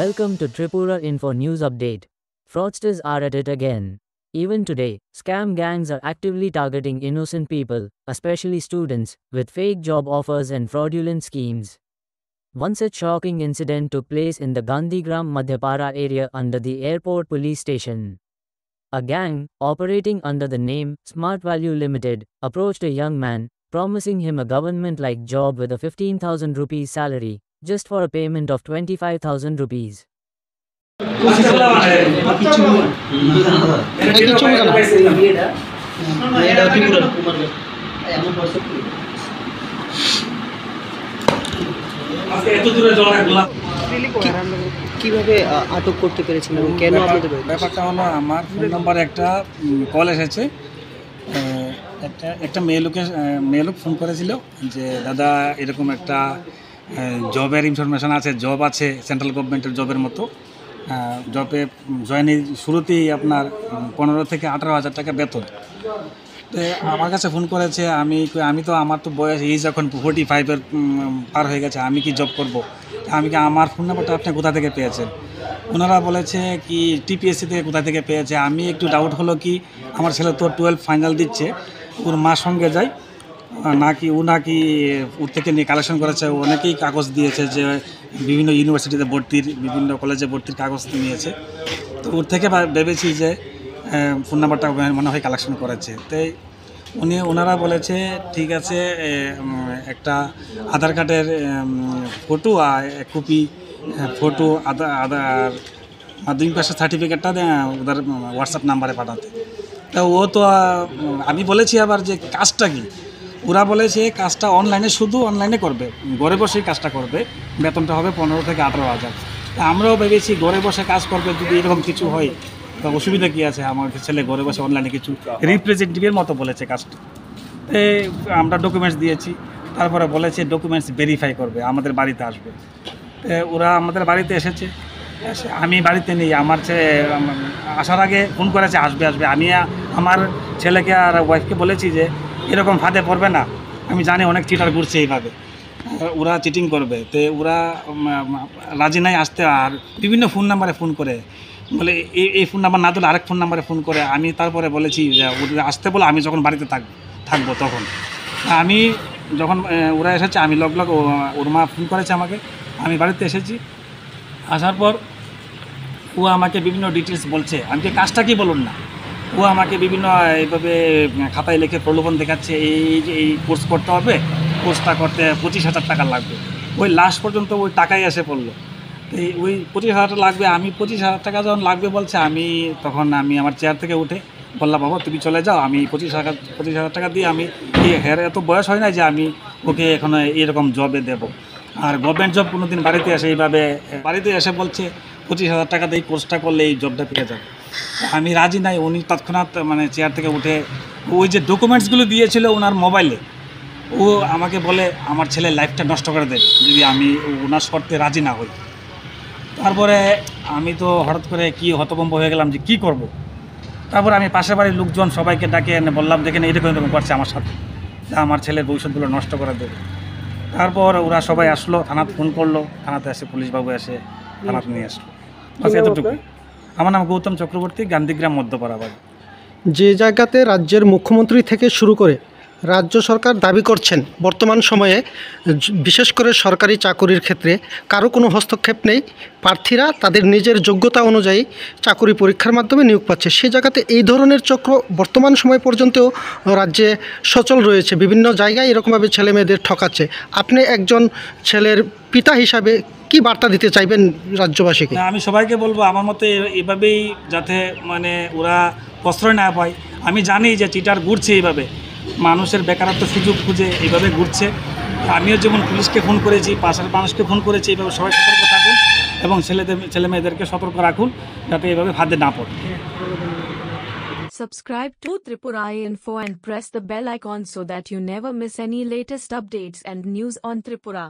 Welcome to Tripura Info News Update. Fraudsters are at it again. Even today, scam gangs are actively targeting innocent people, especially students, with fake job offers and fraudulent schemes. One such shocking incident took place in the Gandhigram Madhyapara area under the airport police station. A gang, operating under the name Smart Value Limited, approached a young man, promising him a government-like job with a 15,000 rupees salary, just for a payment of 25,000 rupees. কিভাবে আটক করতে পেরেছেন এবং কেন আপনাদের ব্যাপারটা হলো আমার ফোন নাম্বারে একটা কল এসেছে। একটা মেয়ে লোক ফোন করেছিল যে দাদা এরকম একটা জবের ইনফরমেশান আছে, জব আছে সেন্ট্রাল গভর্নমেন্টের জবের মতো। জবে জয়েনের শুরুতেই আপনার 15 থেকে 18,000 টাকা বেতন। তো আমার কাছে ফোন করেছে। আমি তো আমার তো বয়স এই যখন 45-এর পার হয়ে গেছে, আমি কি জব করব? আমার ফোন নাম্বারটা আপনি কোথা থেকে পেয়েছেন? ওনারা বলেছে কি টিপিএসসি থেকে কোথা থেকে পেয়েছে। আমি একটু ডাউট হলো কি আমার ছেলে তো 12 ফাইনাল দিচ্ছে, ওর মার সঙ্গে যায় নাকি ওর থেকে নিয়ে কালেকশন করেছে। অনেকেই কাগজ দিয়েছে যে বিভিন্ন ইউনিভার্সিটিতে ভর্তির, বিভিন্ন কলেজে ভর্তির কাগজ নিয়েছে। তো ওর থেকে ভেবেছি যে ফোন নাম্বারটা মনে হয় কালেকশন করেছে। তাই ওনারা বলেছে ঠিক আছে, একটা আধার কার্ডের ফটো আর এক কপি ফটো আধার মাধ্যমিক পাশের সার্টিফিকেটটা ওদের হোয়াটসঅ্যাপ নাম্বারে পাঠাতে। তা ও তো আমি বলেছি আবার যে কাজটা কি, ওরা বলেছে কাজটা অনলাইনে, শুধু অনলাইনে করবে, ঘরে বসেই কাজটা করবে, বেতনটা হবে 15 থেকে 18,000। তা আমরাও ভেবেছি ঘরে বসে কাজ করবে, যদি এরকম কিছু হয় তা অসুবিধা কী আছে, আমার ছেলে ঘরে বসে অনলাইনে কিছু রিপ্রেজেন্টেটিভের মতো বলেছে কাজটা। আমরা ডকুমেন্টস দিয়েছি, তারপরে বলেছে ডকুমেন্টস ভেরিফাই করবে, আমাদের বাড়িতে আসবে। ওরা আমাদের বাড়িতে এসেছে, আমি বাড়িতে নেই। আমার আসার আগে ফোন করেছে আসবে। আমি আমার ছেলেকে আর ওয়াইফকে বলেছি যে এরকম ফাঁদে পড়বে না, আমি জানি অনেক চিটার ঘুরছে এইভাবে, ওরা চিটিং করবে। তো ওরা রাজি নাই আসতে, আর বিভিন্ন ফোন নাম্বারে ফোন করে বলে এই ফোন নাম্বার না দিলে আরেক ফোন নাম্বারে ফোন করে। আমি তারপরে বলেছি যে ওদের আসতে বলে, আমি যখন বাড়িতে থাকবো তখন। আমি যখন ওরা এসেছে, আমি লগ ওর মা ফোন করেছে আমাকে, আমি বাড়িতে এসেছি। আসার পর ও আমাকে বিভিন্ন ডিটেলস বলছে, আমি যে কাজটা কি বলুন না। ও আমাকে বিভিন্ন এইভাবে খাতায় লিখে প্রলোভন দেখাচ্ছে, এই কোর্স করতে হবে, কোর্সটা করতে 25,000 টাকা লাগবে। ওই লাস্ট পর্যন্ত ওই টাকাই এসে পড়লো। ওই 25,000 লাগবে। আমি 25,000 টাকা যখন লাগবে বলছে, তখন আমি আমার চেয়ার থেকে উঠে বললাম বাবা তুমি চলে যাও, আমি 25,000 টাকা দিয়ে আমি এত বয়স হয় না যে আমি ওকে এখন এরকম জবে দেবো। আর গভর্নমেন্ট জব কোনো দিন বাড়িতে এসে বলছে 25,000 টাকা দিয়ে কোর্সটা করলে এই জবটা পেয়ে যাবে। আমি রাজি নাই। উনি তৎক্ষণাৎ চেয়ার থেকে উঠে ওই যে ডকুমেন্টসগুলো দিয়েছিল ওনার মোবাইলে, ও আমাকে বলে আমার ছেলের লাইফটা নষ্ট করে দেবে যদি আমি ওনার শর্তে রাজি না হই। তারপরে আমি তো হঠাৎ করে কি হতভম্ব হয়ে গেলাম যে কী করব। তারপরে আমি পাশের বাড়ির লোকজন সবাইকে ডাকে এনে বললাম দেখেন এরকম করছে আমার সাথে, আমার ছেলের ভবিষ্যৎগুলো নষ্ট করে দেবে। তারপর ওরা সবাই আসলো, থানাতে ফোন করলো, থানাতে এসে পুলিশবাবু এসে থানাতে নিয়ে আসলো। এতটুকু। আমার নাম গৌতম চক্রবর্তী, গান্ধীগ্রাম মধ্যপাড়া বাড়ি। যে জায়গাতে রাজ্যের মুখ্যমন্ত্রী থেকে শুরু করে রাজ্য সরকার দাবি করছেন বর্তমান সময়ে বিশেষ করে সরকারি চাকুরির ক্ষেত্রে কারো কোনো হস্তক্ষেপ নেই, প্রার্থীরা তাদের নিজের যোগ্যতা অনুযায়ী চাকুরি পরীক্ষার মাধ্যমে নিয়োগ পাচ্ছে, সে জায়গাতে এই ধরনের চক্র বর্তমান সময় পর্যন্তও রাজ্যে সচল রয়েছে। বিভিন্ন জায়গায় এরকমভাবে ছেলে মেয়েদের ঠকাচ্ছে। আপনি একজন ছেলের পিতা হিসাবে কি বার্তা দিতে চাইবেন রাজ্যবাসীকে? আমি সবাইকে বলবো আমার মতে এভাবেই যাতে ওরা প্রশ্রয় না পায়। আমি জানি যে চিটার ঘুরছে, এইভাবে মানুষের বেকারত্ব সুযোগ খুঁজে এইভাবে ঘুরছে। আমিও যেমন পুলিশকে ফোন করেছি, পাশের মানুষকে ফোন করেছি, এইভাবে সবাই সতর্ক থাকুন এবং ছেলে মেয়েদেরকে সতর্ক রাখুন যাতে এইভাবে ফাঁদে না পড়ে। Subscribe to Tripura Info and press the bell icon so that you never miss any latest updates and news on Tripura.